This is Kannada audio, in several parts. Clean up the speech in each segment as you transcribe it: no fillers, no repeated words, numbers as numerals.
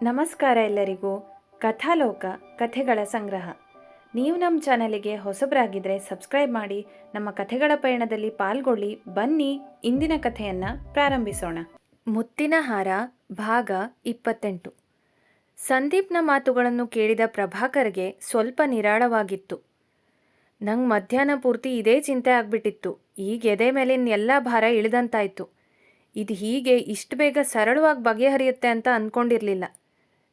ನಮಸ್ಕಾರ ಎಲ್ಲರಿಗೂ. ಕಥಾಲೋಕ ಕಥೆಗಳ ಸಂಗ್ರಹ. ನೀವು ನಮ್ಮ ಚಾನಲಿಗೆ ಹೊಸಬರಾಗಿದ್ದರೆ ಸಬ್ಸ್ಕ್ರೈಬ್ ಮಾಡಿ, ನಮ್ಮ ಕಥೆಗಳ ಪಯಣದಲ್ಲಿ ಪಾಲ್ಗೊಳ್ಳಿ. ಬನ್ನಿ ಇಂದಿನ ಕಥೆಯನ್ನು ಪ್ರಾರಂಭಿಸೋಣ. ಮುತ್ತಿನ ಹಾರ ಭಾಗ 28. ಸಂದೀಪ್ನ ಮಾತುಗಳನ್ನು ಕೇಳಿದ ಪ್ರಭಾಕರ್ಗೆ ಸ್ವಲ್ಪ ನಿರಾಳವಾಗಿತ್ತು. ನಂಗೆ ಮಧ್ಯಾಹ್ನ ಪೂರ್ತಿ ಇದೇ ಚಿಂತೆ ಆಗ್ಬಿಟ್ಟಿತ್ತು. ಈಗ ಎದೆ ಮೇಲಿನ ಎಲ್ಲ ಭಾರ ಇಳಿದಂತಾಯಿತು. ಇದು ಹೀಗೆ ಇಷ್ಟು ಬೇಗ ಸರಳವಾಗಿ ಬಗೆಹರಿಯುತ್ತೆ ಅಂತ ಅಂದ್ಕೊಂಡಿರಲಿಲ್ಲ.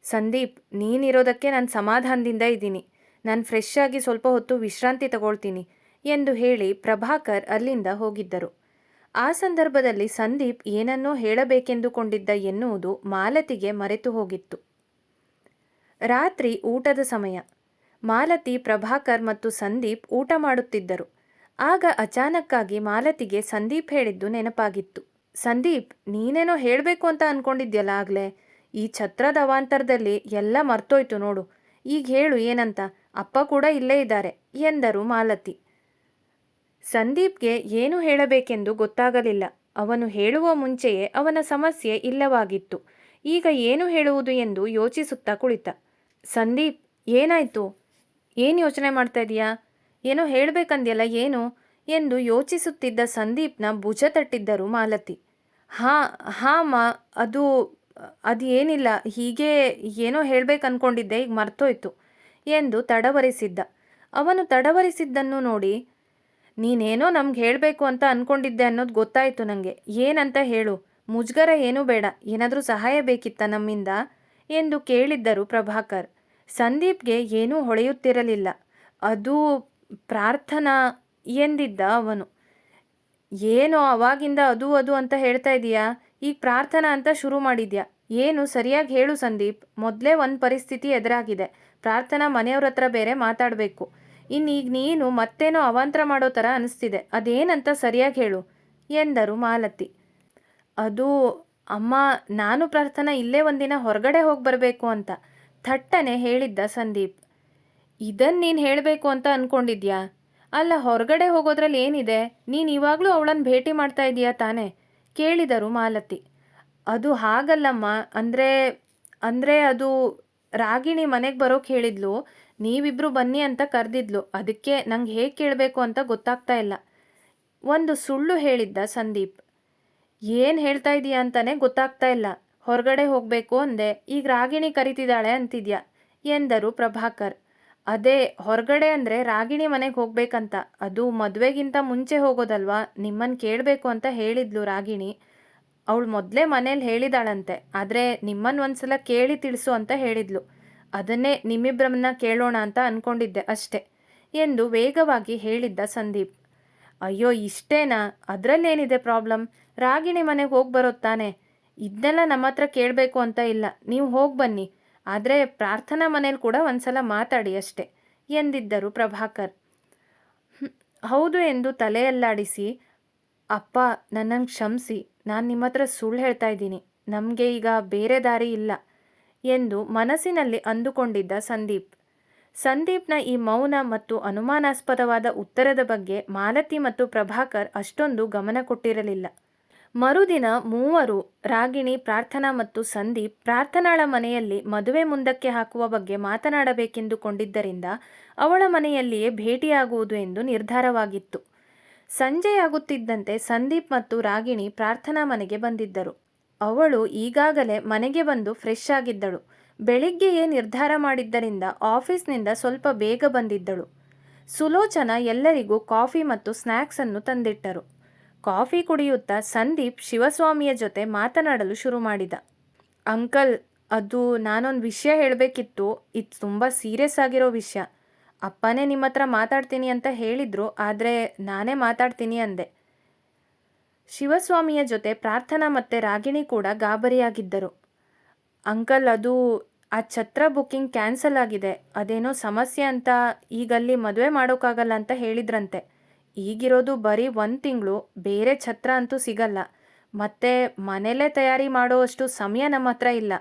ಸಂದೀಪ್, ನೀನಿರೋದಕ್ಕೆ ನಾನು ಸಮಾಧಾನದಿಂದ ಇದ್ದೀನಿ. ನಾನು ಫ್ರೆಶ್ ಆಗಿ ಸ್ವಲ್ಪ ಹೊತ್ತು ವಿಶ್ರಾಂತಿ ತಗೊಳ್ತೀನಿ ಎಂದು ಹೇಳಿ ಪ್ರಭಾಕರ್ ಅಲ್ಲಿಂದ ಹೋಗಿದ್ದರು. ಆ ಸಂದರ್ಭದಲ್ಲಿ ಸಂದೀಪ್ ಏನನ್ನೋ ಹೇಳಬೇಕೆಂದುಕೊಂಡಿದ್ದ ಎನ್ನುವುದು ಮಾಲತಿಗೆ ಮರೆತು ಹೋಗಿತ್ತು. ರಾತ್ರಿ ಊಟದ ಸಮಯ. ಮಾಲತಿ, ಪ್ರಭಾಕರ್ ಮತ್ತು ಸಂದೀಪ್ ಊಟ ಮಾಡುತ್ತಿದ್ದರು. ಆಗ ಅಚಾನಕ್ಕಾಗಿ ಮಾಲತಿಗೆ ಸಂದೀಪ್ ಹೇಳಿದ್ದು ನೆನಪಾಗಿತ್ತು. ಸಂದೀಪ್, ನೀನೇನೋ ಹೇಳಬೇಕು ಅಂತ ಅಂದ್ಕೊಂಡಿದ್ಯಲ್ಲ ಆಗಲೇ. ಈ ಛತ್ರದ ಅವಾಂತರದಲ್ಲಿ ಎಲ್ಲ ಮರ್ತೋಯ್ತು ನೋಡು. ಈಗ ಹೇಳು ಏನಂತ. ಅಪ್ಪ ಕೂಡ ಇಲ್ಲೇ ಇದ್ದಾರೆ ಎಂದರು ಮಾಲತಿ. ಸಂದೀಪ್ಗೆ ಏನು ಹೇಳಬೇಕೆಂದು ಗೊತ್ತಾಗಲಿಲ್ಲ. ಅವನು ಹೇಳುವ ಮುಂಚೆಯೇ ಅವನ ಸಮಸ್ಯೆ ಇಲ್ಲವಾಗಿತ್ತು. ಈಗ ಏನು ಹೇಳುವುದು ಎಂದು ಯೋಚಿಸುತ್ತಾ ಕುಳಿತ. ಸಂದೀಪ್, ಏನಾಯಿತು? ಏನು ಯೋಚನೆ ಮಾಡ್ತಾ ಇದೀಯಾ? ಏನೋ ಹೇಳಬೇಕಂದ್ಯಲ್ಲ, ಏನು ಎಂದು ಯೋಚಿಸುತ್ತಿದ್ದ ಸಂದೀಪ್ನ ಭುಜ ತಟ್ಟಿದ್ದರು ಮಾಲತಿ. ಹಾಂ ಅದು ಏನಿಲ್ಲ, ಹೀಗೆ ಏನೋ ಹೇಳಬೇಕು ಅಂದ್ಕೊಂಡಿದ್ದೆ, ಈಗ ಮರ್ತೋಯ್ತು ಎಂದು ತಡವರಿಸಿದ್ದ. ಅವನು ತಡವರಿಸಿದ್ದನ್ನು ನೋಡಿ, ನೀನೇನೋ ನಮ್ಗೆ ಹೇಳಬೇಕು ಅಂತ ಅಂದ್ಕೊಂಡಿದ್ದೆ ಅನ್ನೋದು ಗೊತ್ತಾಯಿತು ನನಗೆ. ಏನಂತ ಹೇಳು. ಮುಜುಗರ ಏನೂ ಬೇಡ. ಏನಾದರೂ ಸಹಾಯ ಬೇಕಿತ್ತ ನಮ್ಮಿಂದ ಎಂದು ಕೇಳಿದ್ದರು ಪ್ರಭಾಕರ್. ಸಂದೀಪ್ಗೆ ಏನೂ ಹೊಳೆಯುತ್ತಿರಲಿಲ್ಲ. ಅದು ಪ್ರಾರ್ಥನಾ ಎಂದಿದ್ದ ಅವನು. ಏನೋ ಅವಾಗಿಂದ ಅದು ಅಂತ ಹೇಳ್ತಾ ಇದೀಯಾ? ಈಗ ಪ್ರಾರ್ಥನಾ ಅಂತ ಶುರು ಮಾಡಿದ್ಯಾ? ಏನು ಸರಿಯಾಗಿ ಹೇಳು ಸಂದೀಪ್. ಮೊದಲೇ ಒಂದು ಪರಿಸ್ಥಿತಿ ಎದುರಾಗಿದೆ. ಪ್ರಾರ್ಥನಾ ಮನೆಯವ್ರ ಹತ್ರ ಬೇರೆ ಮಾತಾಡಬೇಕು. ಇನ್ನೀಗ ನೀನು ಮತ್ತೇನೋ ಅವಾಂತರ ಮಾಡೋ ಥರ ಅನಿಸ್ತಿದೆ. ಅದೇನಂತ ಸರಿಯಾಗಿ ಹೇಳು ಎಂದರು ಮಾಲತಿ. ಅದು ಅಮ್ಮ, ನಾನು ಪ್ರಾರ್ಥನಾ ಇಲ್ಲೇ ಒಂದಿನ ಹೊರಗಡೆ ಹೋಗಿ ಬರಬೇಕು ಅಂತ ಥಟ್ಟನೆ ಹೇಳಿದ್ದ ಸಂದೀಪ್. ಇದನ್ನು ನೀನು ಹೇಳಬೇಕು ಅಂತ ಅಂದ್ಕೊಂಡಿದ್ಯಾ? ಅಲ್ಲ, ಹೊರಗಡೆ ಹೋಗೋದ್ರಲ್ಲಿ ಏನಿದೆ? ನೀನು ಇವಾಗಲೂ ಅವಳನ್ನು ಭೇಟಿ ಮಾಡ್ತಾ ಇದೀಯಾ ತಾನೇ ಕೇಳಿದರು ಮಾಲತಿ. ಅದು ಹಾಗಲ್ಲಮ್ಮ. ಅಂದರೆ ಅದು ರಾಗಿಣಿ ಮನೆಗೆ ಬರೋಕೆ ಹೇಳಿದ್ಲು. ನೀವಿಬ್ಬರು ಬನ್ನಿ ಅಂತ ಕರೆದಿದ್ಲು. ಅದಕ್ಕೆ ನಂಗೆ ಹೇಗೆ ಕೇಳಬೇಕು ಅಂತ ಗೊತ್ತಾಗ್ತಾ ಇಲ್ಲ. ಒಂದು ಸುಳ್ಳು ಹೇಳಿದ್ದ ಸಂದೀಪ್. ಏನು ಹೇಳ್ತಾ ಇದೀಯಾ ಅಂತಾನೆ ಗೊತ್ತಾಗ್ತಾ ಇಲ್ಲ. ಹೊರಗಡೆ ಹೋಗಬೇಕು ಅಂದೆ, ಈಗ ರಾಗಿಣಿ ಕರಿತಿದ್ದಾಳೆ ಅಂತಿದ್ಯಾ ಎಂದರು ಪ್ರಭಾಕರ್. ಅದೇ, ಹೊರಗಡೆ ಅಂದರೆ ರಾಗಿಣಿ ಮನೆಗೆ ಹೋಗ್ಬೇಕಂತ. ಅದು ಮದುವೆಗಿಂತ ಮುಂಚೆ ಹೋಗೋದಲ್ವಾ. ನಿಮ್ಮನ್ನು ಕೇಳಬೇಕು ಅಂತ ಹೇಳಿದ್ಲು ರಾಗಿಣಿ. ಅವಳು ಮೊದಲೇ ಮನೇಲಿ ಹೇಳಿದಾಳಂತೆ. ಆದರೆ ನಿಮ್ಮನ್ನು ಒಂದ್ಸಲ ಕೇಳಿ ತಿಳಿಸು ಅಂತ ಹೇಳಿದ್ಲು. ಅದನ್ನೇ ನಿಮ್ಮಿಬ್ಬರನ್ನ ಕೇಳೋಣ ಅಂತ ಅಂದ್ಕೊಂಡಿದ್ದೆ ಅಷ್ಟೆ ಎಂದು ವೇಗವಾಗಿ ಹೇಳಿದ್ದ ಸಂದೀಪ್. ಅಯ್ಯೋ, ಇಷ್ಟೇನಾ? ಅದರಲ್ಲೇನಿದೆ ಪ್ರಾಬ್ಲಮ್? ರಾಗಿಣಿ ಮನೆಗೆ ಹೋಗಿ ಬರೋದು ತಾನೆ. ಇದನ್ನೆಲ್ಲ ನಮ್ಮ ಹತ್ರ ಕೇಳಬೇಕು ಅಂತ ಇಲ್ಲ. ನೀವು ಹೋಗಿ ಬನ್ನಿ. ಆದರೆ ಪ್ರಾರ್ಥನಾ ಮನೇಲಿ ಕೂಡ ಒಂದ್ಸಲ ಮಾತಾಡಿ ಅಷ್ಟೆ ಎಂದಿದ್ದರು ಪ್ರಭಾಕರ್. ಹೌದು ಎಂದು ತಲೆಯಲ್ಲಾಡಿಸಿ, ಅಪ್ಪ, ನನ್ನನ್ನು ಕ್ಷಮಿಸಿ. ನಾನು ನಿಮ್ಮ ಹತ್ರ ಸುಳ್ಳು ಹೇಳ್ತಾ ಇದ್ದೀನಿ. ನಮಗೆ ಈಗ ಬೇರೆ ದಾರಿ ಇಲ್ಲ ಎಂದು ಮನಸ್ಸಿನಲ್ಲಿ ಅಂದುಕೊಂಡಿದ್ದ ಸಂದೀಪ್. ಸಂದೀಪ್ನ ಈ ಮೌನ ಮತ್ತು ಅನುಮಾನಾಸ್ಪದವಾದ ಉತ್ತರದ ಬಗ್ಗೆ ಮಾಲತಿ ಮತ್ತು ಪ್ರಭಾಕರ್ ಅಷ್ಟೊಂದು ಗಮನ ಕೊಟ್ಟಿರಲಿಲ್ಲ. ಮರುದಿನ ಮೂವರು, ರಾಗಿಣಿ, ಪ್ರಾರ್ಥನಾ ಮತ್ತು ಸಂದೀಪ್, ಪ್ರಾರ್ಥನಾಳ ಮನೆಯಲ್ಲಿ ಮದುವೆ ಮುಂದಕ್ಕೆ ಹಾಕುವ ಬಗ್ಗೆ ಮಾತನಾಡಬೇಕೆಂದುಕೊಂಡಿದ್ದರಿಂದ ಅವಳ ಮನೆಯಲ್ಲಿಯೇ ಭೇಟಿಯಾಗುವುದು ಎಂದು ನಿರ್ಧಾರವಾಗಿತ್ತು. ಸಂಜೆಯಾಗುತ್ತಿದ್ದಂತೆ ಸಂದೀಪ್ ಮತ್ತು ರಾಗಿಣಿ ಪ್ರಾರ್ಥನಾ ಮನೆಗೆ ಬಂದಿದ್ದರು. ಅವಳು ಈಗಾಗಲೇ ಮನೆಗೆ ಬಂದು ಫ್ರೆಶ್ ಆಗಿದ್ದಳು. ಬೆಳಿಗ್ಗೆಯೇ ನಿರ್ಧಾರ ಮಾಡಿದ್ದರಿಂದ ಆಫೀಸ್ನಿಂದ ಸ್ವಲ್ಪ ಬೇಗ ಬಂದಿದ್ದಳು. ಸುಲೋಚನಾ ಎಲ್ಲರಿಗೂ ಕಾಫಿ ಮತ್ತು ಸ್ನ್ಯಾಕ್ಸನ್ನು ತಂದಿಟ್ಟರು. ಕಾಫಿ ಕುಡಿಯುತ್ತಾ ಸಂದೀಪ್ ಶಿವಸ್ವಾಮಿಯ ಜೊತೆ ಮಾತನಾಡಲು ಶುರು ಮಾಡಿದ. ಅಂಕಲ್, ಅದು ನಾನೊಂದು ವಿಷಯ ಹೇಳಬೇಕಿತ್ತು. ಇದು ತುಂಬ ಸೀರಿಯಸ್ ಆಗಿರೋ ವಿಷಯ. ಅಪ್ಪನೇ ನಿಮ್ಮ ಹತ್ರ ಮಾತಾಡ್ತೀನಿ ಅಂತ ಹೇಳಿದ್ರು, ಆದರೆ ನಾನೇ ಮಾತಾಡ್ತೀನಿ ಅಂದೆ. ಶಿವಸ್ವಾಮಿಯ ಜೊತೆ ಪ್ರಾರ್ಥನಾ ಮತ್ತು ರಾಗಿಣಿ ಕೂಡ ಗಾಬರಿಯಾಗಿದ್ದರು. ಅಂಕಲ್, ಅದು ಆ ಛತ್ರ ಬುಕ್ಕಿಂಗ್ ಕ್ಯಾನ್ಸಲ್ ಆಗಿದೆ. ಅದೇನೋ ಸಮಸ್ಯೆ ಅಂತ ಈಗಲ್ಲಿ ಮದುವೆ ಮಾಡೋಕ್ಕಾಗಲ್ಲ ಅಂತ ಹೇಳಿದ್ರಂತೆ. ಈಗಿರೋದು ಬರೀ 1 ತಿಂಗಳು. ಬೇರೆ ಛತ್ರ ಅಂತೂ ಸಿಗಲ್ಲ. ಮತ್ತು ಮನೇಲೇ ತಯಾರಿ ಮಾಡೋವಷ್ಟು ಸಮಯ ನಮ್ಮ ಹತ್ರ ಇಲ್ಲ.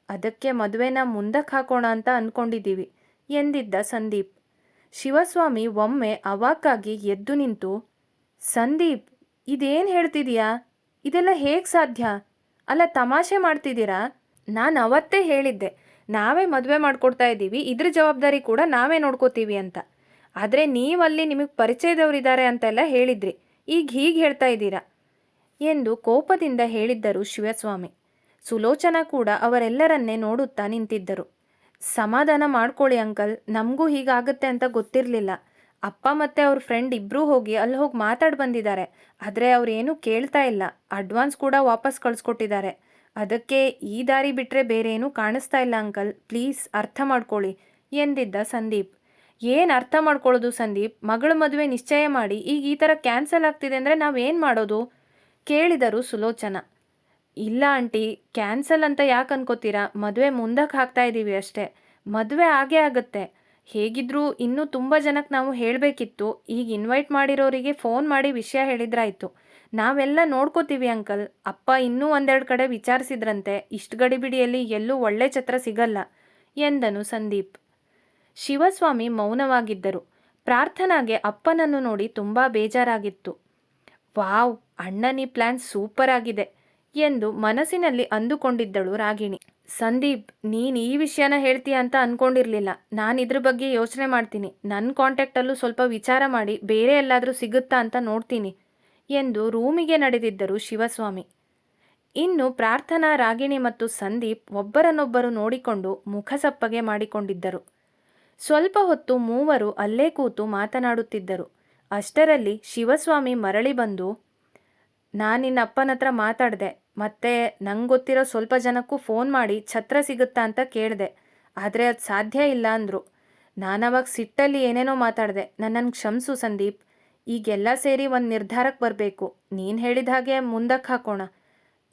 ಅದಕ್ಕೆ ಮದುವೆನ ಮುಂದಕ್ಕೆ ಹಾಕೋಣ ಅಂತ ಅಂದ್ಕೊಂಡಿದ್ದೀವಿ ಎಂದಿದ್ದ ಸಂದೀಪ್. ಶಿವಸ್ವಾಮಿ ಒಮ್ಮೆ ಅವಾಕ್ಕಾಗಿ ಎದ್ದು ನಿಂತು, ಸಂದೀಪ್, ಇದೇನು ಹೇಳ್ತಿದೀಯಾ? ಇದೆಲ್ಲ ಹೇಗೆ ಸಾಧ್ಯ? ಅಲ್ಲ, ತಮಾಷೆ ಮಾಡ್ತಿದ್ದೀರಾ? ನಾನು ಅವತ್ತೇ ಹೇಳಿದ್ದೆ, ನಾವೇ ಮದುವೆ ಮಾಡ್ಕೊಡ್ತಾ ಇದ್ದೀವಿ, ಇದ್ರ ಜವಾಬ್ದಾರಿ ಕೂಡ ನಾವೇ ನೋಡ್ಕೋತೀವಿ ಅಂತ. ಆದರೆ ನೀವಲ್ಲಿ ನಿಮಗೆ ಪರಿಚಯದವರಿದ್ದಾರೆ ಅಂತೆಲ್ಲ ಹೇಳಿದ್ರಿ, ಈಗ ಹೀಗೆ ಹೇಳ್ತಾ ಇದ್ದೀರಾ ಎಂದು ಕೋಪದಿಂದ ಹೇಳಿದ್ದರು ಶಿವಸ್ವಾಮಿ. ಸುಲೋಚನಾ ಕೂಡ ಅವರೆಲ್ಲರನ್ನೇ ನೋಡುತ್ತಾ ನಿಂತಿದ್ದರು. ಸಮಾಧಾನ ಮಾಡ್ಕೊಳ್ಳಿ ಅಂಕಲ್, ನಮಗೂ ಹೀಗಾಗುತ್ತೆ ಅಂತ ಗೊತ್ತಿರಲಿಲ್ಲ. ಅಪ್ಪ ಮತ್ತು ಅವ್ರ ಫ್ರೆಂಡ್ ಇಬ್ಬರೂ ಹೋಗಿ ಅಲ್ಲಿ ಹೋಗಿ ಮಾತಾಡಿ ಬಂದಿದ್ದಾರೆ. ಆದರೆ ಅವ್ರೇನೂ ಕೇಳ್ತಾ ಇಲ್ಲ. ಅಡ್ವಾನ್ಸ್ ಕೂಡ ವಾಪಸ್ ಕಳಿಸ್ಕೊಟ್ಟಿದ್ದಾರೆ. ಅದಕ್ಕೆ ಈ ದಾರಿ ಬಿಟ್ಟರೆ ಬೇರೆ ಏನೂ ಕಾಣಿಸ್ತಾ ಇಲ್ಲ ಅಂಕಲ್, ಪ್ಲೀಸ್ ಅರ್ಥ ಮಾಡ್ಕೊಳ್ಳಿ ಎಂದಿದ್ದ ಸಂದೀಪ್. ಏನು ಅರ್ಥ ಮಾಡ್ಕೊಳ್ಳೋದು ಸಂದೀಪ್? ಮಗಳ ಮದುವೆ ನಿಶ್ಚಯ ಮಾಡಿ ಈಗ ಈ ಥರ ಕ್ಯಾನ್ಸಲ್ ಆಗ್ತಿದೆ ಅಂದರೆ ನಾವೇನು ಮಾಡೋದು ಕೇಳಿದರು ಸುಲೋಚನಾ. ಇಲ್ಲ ಆಂಟಿ, ಕ್ಯಾನ್ಸಲ್ ಅಂತ ಯಾಕೆ ಅನ್ಕೋತೀರಾ? ಮದುವೆ ಮುಂದಕ್ಕೆ ಹಾಕ್ತಾ ಇದ್ದೀವಿ ಅಷ್ಟೇ. ಮದುವೆ ಆಗೇ ಆಗುತ್ತೆ. ಹೇಗಿದ್ರೂ ಇನ್ನೂ ತುಂಬ ಜನಕ್ಕೆ ನಾವು ಹೇಳಬೇಕಿತ್ತು. ಈಗ ಇನ್ವೈಟ್ ಮಾಡಿರೋರಿಗೆ ಫೋನ್ ಮಾಡಿ ವಿಷಯ ಹೇಳಿದ್ರಾಯ್ತು. ನಾವೆಲ್ಲ ನೋಡ್ಕೋತೀವಿ ಅಂಕಲ್. ಅಪ್ಪ ಇನ್ನೂ ಒಂದೆರಡು ಕಡೆ ವಿಚಾರಿಸಿದ್ರಂತೆ. ಇಷ್ಟು ಗಡಿಬಿಡಿಯಲ್ಲಿ ಎಲ್ಲೂ ಒಳ್ಳೆ ಛತ್ರ ಸಿಗಲ್ಲ ಎಂದನು ಸಂದೀಪ್. ಶಿವಸ್ವಾಮಿ ಮೌನವಾಗಿದ್ದರು. ಪ್ರಾರ್ಥನಾಗೆ ಅಪ್ಪನನ್ನು ನೋಡಿ ತುಂಬ ಬೇಜಾರಾಗಿತ್ತು. ವಾವ್, ಅಣ್ಣನ ಈ ಪ್ಲ್ಯಾನ್ ಸೂಪರ್ ಆಗಿದೆ ಎಂದು ಮನಸ್ಸಿನಲ್ಲಿ ಅಂದುಕೊಂಡಿದ್ದಳು ರಾಗಿಣಿ. ಸಂದೀಪ್, ನೀನು ಈ ವಿಷಯನ ಹೇಳ್ತೀಯ ಅಂತ ಅಂದ್ಕೊಂಡಿರಲಿಲ್ಲ. ನಾನು ಇದ್ರ ಬಗ್ಗೆ ಯೋಚನೆ ಮಾಡ್ತೀನಿ. ನನ್ನ ಕಾಂಟ್ಯಾಕ್ಟಲ್ಲೂ ಸ್ವಲ್ಪ ವಿಚಾರ ಮಾಡಿ ಬೇರೆ ಎಲ್ಲಾದರೂ ಸಿಗುತ್ತಾ ಅಂತ ನೋಡ್ತೀನಿ ಎಂದು ರೂಮಿಗೆ ನಡೆದಿದ್ದರು ಶಿವಸ್ವಾಮಿ. ಇನ್ನು ಪ್ರಾರ್ಥನಾ, ರಾಗಿಣಿ ಮತ್ತು ಸಂದೀಪ್ ಒಬ್ಬರನ್ನೊಬ್ಬರು ನೋಡಿಕೊಂಡು ಮುಖಸಪ್ಪಗೆ ಮಾಡಿಕೊಂಡಿದ್ದರು. ಸ್ವಲ್ಪ ಹೊತ್ತು ಮೂವರು ಅಲ್ಲೇ ಕೂತು ಮಾತನಾಡುತ್ತಿದ್ದರು. ಅಷ್ಟರಲ್ಲಿ ಶಿವಸ್ವಾಮಿ ಮರಳಿ ಬಂದು, ನಾನು ನಿನ್ನ ಅಪ್ಪನ ಹತ್ರ ಮಾತಾಡಿದೆ, ಮತ್ತು ನಂಗೆ ಗೊತ್ತಿರೋ ಸ್ವಲ್ಪ ಜನಕ್ಕೂ ಫೋನ್ ಮಾಡಿ ಛತ್ರ ಸಿಗುತ್ತಾ ಅಂತ ಕೇಳಿದೆ. ಆದರೆ ಅದು ಸಾಧ್ಯ ಇಲ್ಲ ಅಂದರು. ನಾನವಾಗ ಸಿಟ್ಟಲ್ಲಿ ಏನೇನೋ ಮಾತಾಡಿದೆ. ನನ್ನನ್ನು ಕ್ಷಮಿಸು ಸಂದೀಪ್. ಈಗೆಲ್ಲ ಸೇರಿ ಒಂದು ನಿರ್ಧಾರಕ್ಕೆ ಬರಬೇಕು. ನೀನು ಹೇಳಿದ ಹಾಗೆ ಮುಂದಕ್ಕೆ ಹಾಕೋಣ.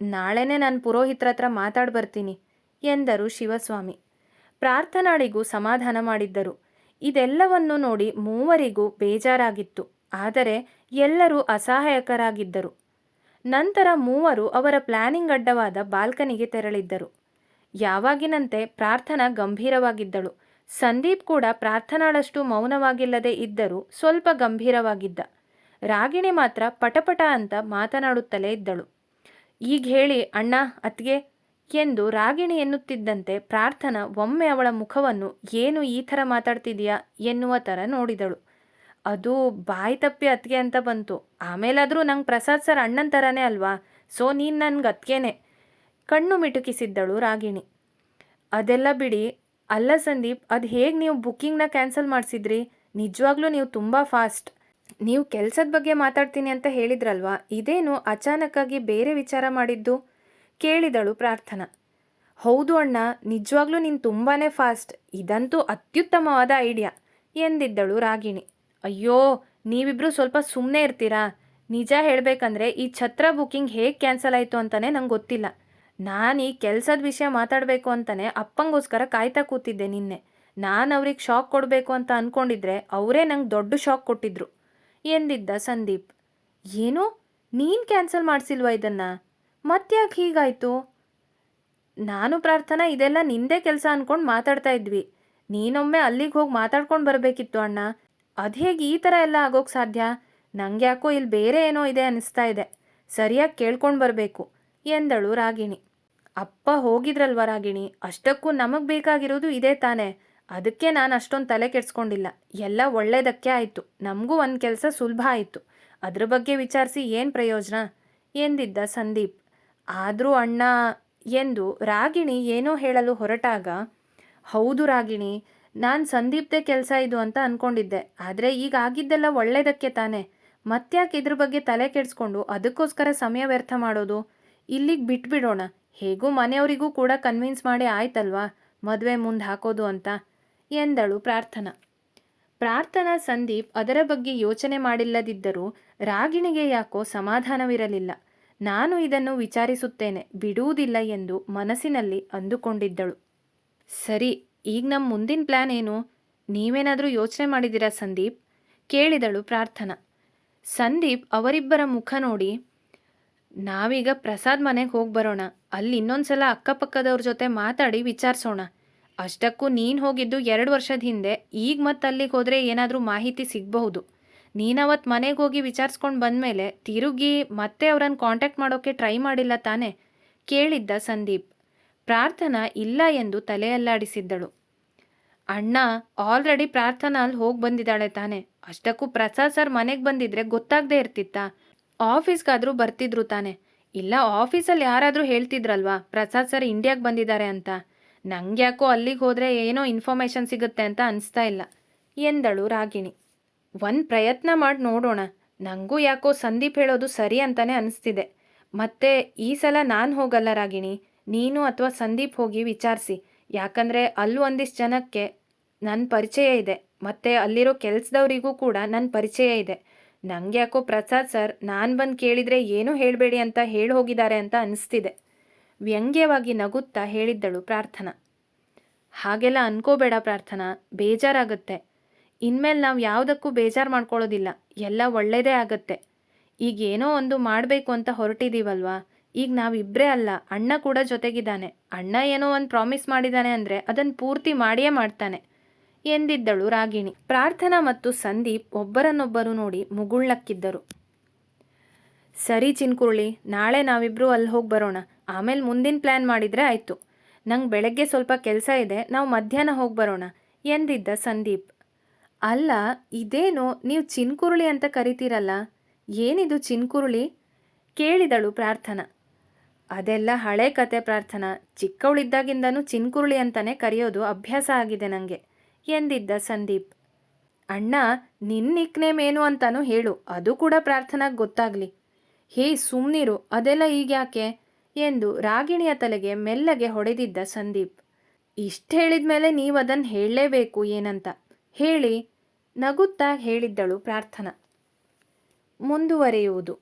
ನಾಳೆನೇ ನಾನು ಪುರೋಹಿತರ ಹತ್ರ ಮಾತಾಡಿ ಬರ್ತೀನಿ ಎಂದರು ಶಿವಸ್ವಾಮಿ. ಪ್ರಾರ್ಥನಾಳಿಗೂ ಸಮಾಧಾನ ಮಾಡಿದ್ದರು. ಇದೆಲ್ಲವನ್ನು ನೋಡಿ ಮೂವರಿಗೂ ಬೇಜಾರಾಗಿತ್ತು. ಆದರೆ ಎಲ್ಲರೂ ಅಸಹಾಯಕರಾಗಿದ್ದರು. ನಂತರ ಮೂವರು ಅವರ ಪ್ಲಾನಿಂಗ್ ಅಡ್ಡವಾದ ಬಾಲ್ಕನಿಗೆ ತೆರಳಿದ್ದರು. ಯಾವಾಗಿನಂತೆ ಪ್ರಾರ್ಥನಾ ಗಂಭೀರವಾಗಿದ್ದಳು. ಸಂದೀಪ್ ಕೂಡ ಪ್ರಾರ್ಥನಾಳಷ್ಟು ಮೌನವಾಗಿಲ್ಲದೆ ಇದ್ದರೂ ಸ್ವಲ್ಪ ಗಂಭೀರವಾಗಿದ್ದ. ರಾಗಿಣಿ ಮಾತ್ರ ಪಟಪಟ ಅಂತ ಮಾತನಾಡುತ್ತಲೇ ಇದ್ದಳು. ಈಗ ಹೇಳಿ ಅಣ್ಣ, ಅತ್ಗೆ ಎಂದು ರಾಗಿಣಿ ಎನ್ನುತ್ತಿದ್ದಂತೆ ಪ್ರಾರ್ಥನಾ ಒಮ್ಮೆ ಅವಳ ಮುಖವನ್ನು ಏನು ಈ ಥರ ಮಾತಾಡ್ತಿದೀಯಾ ಎನ್ನುವ ಥರ ನೋಡಿದಳು. ಅದು ಬಾಯಿ ತಪ್ಪಿ ಅತ್ತಿಗೆ ಅಂತ ಬಂತು. ಆಮೇಲಾದರೂ ನಂಗೆ ಪ್ರಸಾದ್ ಸರ್ ಅಣ್ಣನ ಥರನೇ ಅಲ್ವಾ, ಸೊ ನೀನು ನನಗೆ ಅತ್ತಿಗೆನೇ ಕಣ್ಣು ಮಿಟುಕಿಸಿದ್ದಳು ರಾಗಿಣಿ. ಅದೆಲ್ಲ ಬಿಡಿ. ಅಲ್ಲ ಸಂದೀಪ್, ಅದು ಹೇಗೆ ನೀವು ಬುಕ್ಕಿಂಗ್ನ ಕ್ಯಾನ್ಸಲ್ ಮಾಡಿಸಿದ್ರಿ? ನಿಜವಾಗ್ಲೂ ನೀವು ತುಂಬ ಫಾಸ್ಟ್. ನೀವು ಕೆಲಸದ ಬಗ್ಗೆ ಮಾತಾಡ್ತೀನಿ ಅಂತ ಹೇಳಿದ್ರಲ್ವಾ, ಇದೇನು ಅಚಾನಕ್ಕಾಗಿ ಬೇರೆ ವಿಚಾರ ಮಾಡಿದ್ದು ಕೇಳಿದಳು ಪ್ರಾರ್ಥನಾ. ಹೌದು ಅಣ್ಣ, ನಿಜವಾಗ್ಲೂ ನೀನು ತುಂಬಾ ಫಾಸ್ಟ್. ಇದಂತೂ ಅತ್ಯುತ್ತಮವಾದ ಐಡಿಯಾ ಎಂದಿದ್ದಳು ರಾಗಿಣಿ. ಅಯ್ಯೋ, ನೀವಿಬ್ಬರು ಸ್ವಲ್ಪ ಸುಮ್ಮನೆ ಇರ್ತೀರಾ? ನಿಜ ಹೇಳಬೇಕಂದ್ರೆ ಈ ಛತ್ರ ಬುಕ್ಕಿಂಗ್ ಹೇಗೆ ಕ್ಯಾನ್ಸಲ್ ಆಯಿತು ಅಂತಲೇ ನಂಗೆ ಗೊತ್ತಿಲ್ಲ. ನಾನು ಈ ಕೆಲಸದ ವಿಷಯ ಮಾತಾಡಬೇಕು ಅಂತಲೇ ಅಪ್ಪಂಗೋಸ್ಕರ ಕಾಯ್ತಾ ಕೂತಿದ್ದೆ ನಿನ್ನೆ. ನಾನು ಅವ್ರಿಗೆ ಶಾಕ್ ಕೊಡಬೇಕು ಅಂತ ಅಂದ್ಕೊಂಡಿದ್ರೆ ಅವರೇ ನಂಗೆ ದೊಡ್ಡ ಶಾಕ್ ಕೊಟ್ಟಿದ್ರು ಎಂದಿದ್ದ ಸಂದೀಪ್. ಏನು, ನೀನು ಕ್ಯಾನ್ಸಲ್ ಮಾಡಿಸಿಲ್ವಾ ಇದನ್ನು? ಮತ್ತ್ಯಾಕೆ ಹೀಗಾಯಿತು? ನಾನು ಪ್ರಾರ್ಥನಾ ಇದೆಲ್ಲ ನಿಂದೇ ಕೆಲಸ ಅಂದ್ಕೊಂಡು ಮಾತಾಡ್ತಾ ಇದ್ವಿ. ನೀನೊಮ್ಮೆ ಅಲ್ಲಿಗೆ ಹೋಗಿ ಮಾತಾಡ್ಕೊಂಡು ಬರಬೇಕಿತ್ತು ಅಣ್ಣ. ಅದು ಹೇಗೆ ಈ ಥರ ಎಲ್ಲ ಆಗೋಕ್ಕೆ ಸಾಧ್ಯ? ನಂಗೆ ಯಾಕೋ ಇಲ್ಲಿ ಬೇರೆ ಏನೋ ಇದೆ ಅನ್ನಿಸ್ತಾ ಇದೆ. ಸರಿಯಾಗಿ ಕೇಳ್ಕೊಂಡು ಬರಬೇಕು ಎಂದಳು ರಾಗಿಣಿ. ಅಪ್ಪ ಹೋಗಿದ್ರಲ್ವ ರಾಗಿಣಿ, ಅಷ್ಟಕ್ಕೂ ನಮಗೆ ಬೇಕಾಗಿರೋದು ಇದೇ ತಾನೇ. ಅದಕ್ಕೆ ನಾನು ಅಷ್ಟೊಂದು ತಲೆ ಕೆಡಿಸ್ಕೊಂಡಿಲ್ಲ. ಎಲ್ಲ ಒಳ್ಳೆಯದಕ್ಕೆ ಆಯಿತು. ನಮಗೂ ಒಂದು ಕೆಲಸ ಸುಲಭ ಆಯಿತು. ಅದ್ರ ಬಗ್ಗೆ ವಿಚಾರಿಸಿ ಏನು ಪ್ರಯೋಜನ ಎಂದಿದ್ದ ಸಂದೀಪ್. ಆದರೂ ಅಣ್ಣ ಎಂದು ರಾಗಿಣಿ ಏನೋ ಹೇಳಲು ಹೊರಟಾಗ, ಹೌದು ರಾಗಿಣಿ, ನಾನು ಸಂದೀಪ್ದೇ ಕೆಲಸ ಇದು ಅಂತ ಅಂದ್ಕೊಂಡಿದ್ದೆ. ಆದರೆ ಈಗ ಆಗಿದ್ದೆಲ್ಲ ಒಳ್ಳೆಯದಕ್ಕೆ ತಾನೇ. ಮತ್ತ್ಯಾಕೆ ಇದ್ರ ಬಗ್ಗೆ ತಲೆ ಕೆಡಿಸ್ಕೊಂಡು ಅದಕ್ಕೋಸ್ಕರ ಸಮಯ ವ್ಯರ್ಥ ಮಾಡೋದು? ಇಲ್ಲಿಗೆ ಬಿಟ್ಬಿಡೋಣ. ಹೇಗೂ ಮನೆಯವರಿಗೂ ಕೂಡ ಕನ್ವಿನ್ಸ್ ಮಾಡಿ ಆಯ್ತಲ್ವಾ ಮದುವೆ ಮುಂದೆ ಹಾಕೋದು ಅಂತ ಎಂದಳು ಪ್ರಾರ್ಥನಾ. ಸಂದೀಪ್ ಅದರ ಬಗ್ಗೆ ಯೋಚನೆ ಮಾಡಿಲ್ಲದಿದ್ದರೂ ರಾಗಿಣಿಗೆ ಯಾಕೋ ಸಮಾಧಾನವಿರಲಿಲ್ಲ. ನಾನು ಇದನ್ನು ವಿಚಾರಿಸುತ್ತೇನೆ, ಬಿಡುವುದಿಲ್ಲ ಎಂದು ಮನಸ್ಸಿನಲ್ಲಿ ಅಂದುಕೊಂಡಿದ್ದಳು. ಸರಿ, ಈಗ ನಮ್ಮ ಮುಂದಿನ ಪ್ಲ್ಯಾನ್ ಏನು? ನೀವೇನಾದರೂ ಯೋಚನೆ ಮಾಡಿದ್ದೀರಾ ಸಂದೀಪ್ ಕೇಳಿದಳು ಪ್ರಾರ್ಥನಾ. ಸಂದೀಪ್ ಅವರಿಬ್ಬರ ಮುಖ ನೋಡಿ, ನಾವೀಗ ಪ್ರಸಾದ್ ಮನೆಗೆ ಹೋಗಿ ಬರೋಣ. ಅಲ್ಲಿ ಇನ್ನೊಂದು ಸಲ ಅಕ್ಕಪಕ್ಕದವ್ರ ಜೊತೆ ಮಾತಾಡಿ ವಿಚಾರಿಸೋಣ. ಅಷ್ಟಕ್ಕೂ ನೀನು ಹೋಗಿದ್ದು 2 ವರ್ಷದ ಹಿಂದೆ. ಈಗ ಮತ್ತೆ ಅಲ್ಲಿಗೆ ಹೋದರೆ ಏನಾದರೂ ಮಾಹಿತಿ ಸಿಗಬಹುದು. ನೀನವತ್ತು ಮನೆಗೆ ಹೋಗಿ ವಿಚಾರಿಸ್ಕೊಂಡು ಬಂದಮೇಲೆ ತಿರುಗಿ ಮತ್ತೆ ಅವರನ್ನು ಕಾಂಟ್ಯಾಕ್ಟ್ ಮಾಡೋಕ್ಕೆ ಟ್ರೈ ಮಾಡಿಲ್ಲ ತಾನೇ ಕೇಳಿದ್ದ ಸಂದೀಪ್. ಪ್ರಾರ್ಥನಾ ಇಲ್ಲ ಎಂದು ತಲೆಯಲ್ಲಾಡಿಸಿದ್ದಳು. ಅಣ್ಣ ಆಲ್ರೆಡಿ ಪ್ರಾರ್ಥನಾ ಅಲ್ಲಿ ಹೋಗಿ ಬಂದಿದ್ದಾಳೆ ತಾನೆ, ಅಷ್ಟಕ್ಕೂ ಪ್ರಸಾದ್ ಸರ್ ಮನೆಗೆ ಬಂದಿದ್ರೆ ಗೊತ್ತಾಗದೇ ಇರ್ತಿತ್ತಾ? ಆಫೀಸ್ಗಾದರೂ ಬರ್ತಿದ್ರು ತಾನೆ, ಇಲ್ಲ ಆಫೀಸಲ್ಲಿ ಯಾರಾದರೂ ಹೇಳ್ತಿದ್ರಲ್ವಾ ಪ್ರಸಾದ್ ಸರ್ ಇಂಡಿಯಾಗೆ ಬಂದಿದ್ದಾರೆ ಅಂತ. ನಂಗ್ಯಾಕೋ ಅಲ್ಲಿಗೆ ಹೋದರೆ ಏನೋ ಇನ್ಫಾರ್ಮೇಷನ್ ಸಿಗುತ್ತೆ ಅಂತ ಅನಿಸ್ತಾ ಇಲ್ಲ ಎಂದಳು ರಾಗಿಣಿ. ಒಂದು ಪ್ರಯತ್ನ ಮಾಡಿ ನೋಡೋಣ. ನನಗೂ ಯಾಕೋ ಸಂದೀಪ್ ಹೇಳೋದು ಸರಿ ಅಂತಾನೆ ಅನಿಸ್ತಿದೆ. ಮತ್ತೆ ಈ ಸಲ ನಾನು ಹೋಗಲ್ಲ ರಾಗಿಣಿ, ನೀನು ಅಥವಾ ಸಂದೀಪ್ ಹೋಗಿ ವಿಚಾರಿಸಿ. ಯಾಕಂದರೆ ಅಲ್ಲಿ ಒಂದಿಷ್ಟು ಜನಕ್ಕೆ ನನ್ನ ಪರಿಚಯ ಇದೆ, ಮತ್ತು ಅಲ್ಲಿರೋ ಕೆಲಸದವರಿಗೂ ಕೂಡ ನನ್ನ ಪರಿಚಯ ಇದೆ. ನಂಗೆ ಯಾಕೋ ಪ್ರಸಾದ್ ಸರ್ ನಾನು ಬಂದು ಕೇಳಿದರೆ ಏನೂ ಹೇಳಬೇಡಿ ಅಂತ ಹೇಳಿ ಹೋಗಿದ್ದಾರೆ ಅಂತ ಅನಿಸ್ತಿದೆ. ವ್ಯಂಗ್ಯವಾಗಿ ನಗುತ್ತಾ ಹೇಳಿದ್ದಳು ಪ್ರಾರ್ಥನಾ. ಹಾಗೆಲ್ಲ ಅನ್ಕೋಬೇಡ ಪ್ರಾರ್ಥನಾ, ಬೇಜಾರಾಗುತ್ತೆ. ಇನ್ಮೇಲೆ ನಾವು ಯಾವುದಕ್ಕೂ ಬೇಜಾರು ಮಾಡ್ಕೊಳ್ಳೋದಿಲ್ಲ, ಎಲ್ಲ ಒಳ್ಳೆಯದೇ ಆಗತ್ತೆ. ಈಗ ಏನೋ ಒಂದು ಮಾಡಬೇಕು ಅಂತ ಹೊರಟಿದ್ದೀವಲ್ವಾ, ಈಗ ನಾವಿಬ್ಬರೇ ಅಲ್ಲ, ಅಣ್ಣ ಕೂಡ ಜೊತೆಗಿದ್ದಾನೆ. ಅಣ್ಣ ಏನೋ ಒಂದು ಪ್ರಾಮಿಸ್ ಮಾಡಿದ್ದಾನೆ ಅಂದರೆ ಅದನ್ನು ಪೂರ್ತಿ ಮಾಡಿಯೇ ಮಾಡ್ತಾನೆ ಎಂದಿದ್ದಳು ರಾಗಿಣಿ. ಪ್ರಾರ್ಥನಾ ಮತ್ತು ಸಂದೀಪ್ ಒಬ್ಬರನ್ನೊಬ್ಬರು ನೋಡಿ ಮುಗುಳ್ಳಕ್ಕಿದ್ದರು. ಸರಿ ಚಿನ್ಕುರುಳಿ, ನಾಳೆ ನಾವಿಬ್ಬರು ಅಲ್ಲಿ ಹೋಗಿ ಬರೋಣ, ಆಮೇಲೆ ಮುಂದಿನ ಪ್ಲ್ಯಾನ್ ಮಾಡಿದರೆ ಆಯಿತು. ನಂಗೆ ಬೆಳಗ್ಗೆ ಸ್ವಲ್ಪ ಕೆಲಸ ಇದೆ, ನಾವು ಮಧ್ಯಾಹ್ನ ಹೋಗಿ ಬರೋಣ ಎಂದಿದ್ದ ಸಂದೀಪ್. ಅಲ್ಲ, ಇದೇನು ನೀವು ಚಿನ್ಕುರುಳಿ ಅಂತ ಕರಿತೀರಲ್ಲ, ಏನಿದು ಚಿನ್ಕುರುಳಿ ಕೇಳಿದಳು ಪ್ರಾರ್ಥನಾ. ಅದೆಲ್ಲ ಹಳೆ ಕತೆ ಪ್ರಾರ್ಥನಾ, ಚಿಕ್ಕವಳಿದ್ದಾಗಿಂದನೂ ಚಿನ್ಕುರುಳಿ ಅಂತಲೇ ಕರೆಯೋದು ಅಭ್ಯಾಸ ಆಗಿದೆ ನನಗೆ ಎಂದಿದ್ದ ಸಂದೀಪ್. ಅಣ್ಣ ನಿನ್ನ ನಿಕ್ನೇಮ್ ಏನು ಅಂತಾನೂ ಹೇಳು, ಅದು ಕೂಡ ಪ್ರಾರ್ಥನಾಗೆ ಗೊತ್ತಾಗಲಿ. ಹೇ ಸುಮ್ಮನಿರು, ಅದೆಲ್ಲ ಈಗ ಯಾಕೆ ಎಂದು ರಾಗಿಣಿಯ ತಲೆಗೆ ಮೆಲ್ಲಗೆ ಹೊಡೆದಿದ್ದ ಸಂದೀಪ್. ಇಷ್ಟು ಹೇಳಿದ ಮೇಲೆ ನೀವು ಅದನ್ನು ಹೇಳಲೇಬೇಕು ಏನಂತ ಹೇಳಿ ನಗುತ್ತಾ ಹೇಳಿದ್ದಳು ಪ್ರಾರ್ಥನಾ. ಮುಂದುವರಿಯುವುದು.